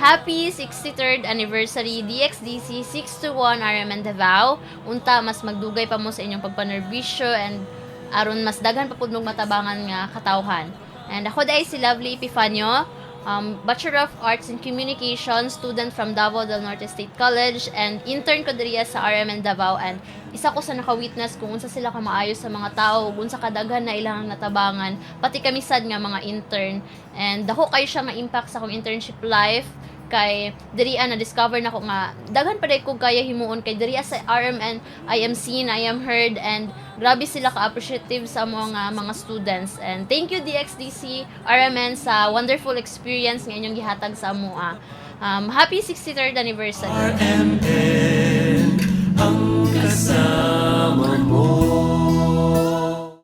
Happy 63rd anniversary DXDC 621 RMN Davao. Unta mas magdugay pa mo sa inyong pagpanerbisyo and aron mas daghan pa pud mong matabangan nga katawhan. And ako dai si Lovely Epifanio, Bachelor of Arts in Communication, student from Davao del Norte State College, and intern ko diriya sa RMN Davao. And isa ko sa naka-witness kung unsa sila ka maayo sa mga tao, kung unsa kadaghan na ilang natabangan, pati kami sad nga mga intern. And dako kayo siya ma-impact sa akong internship life, kay diriya na discover na ko nga daghan pa day ko kaya himuon, kay diriya sa RMN I am seen, I am heard, and grabe sila ka-appreciative sa mga students. And thank you DXDC RMN sa wonderful experience nga inyong gihatag sa amoa. Happy 63rd anniversary. RMN ang kasama mo.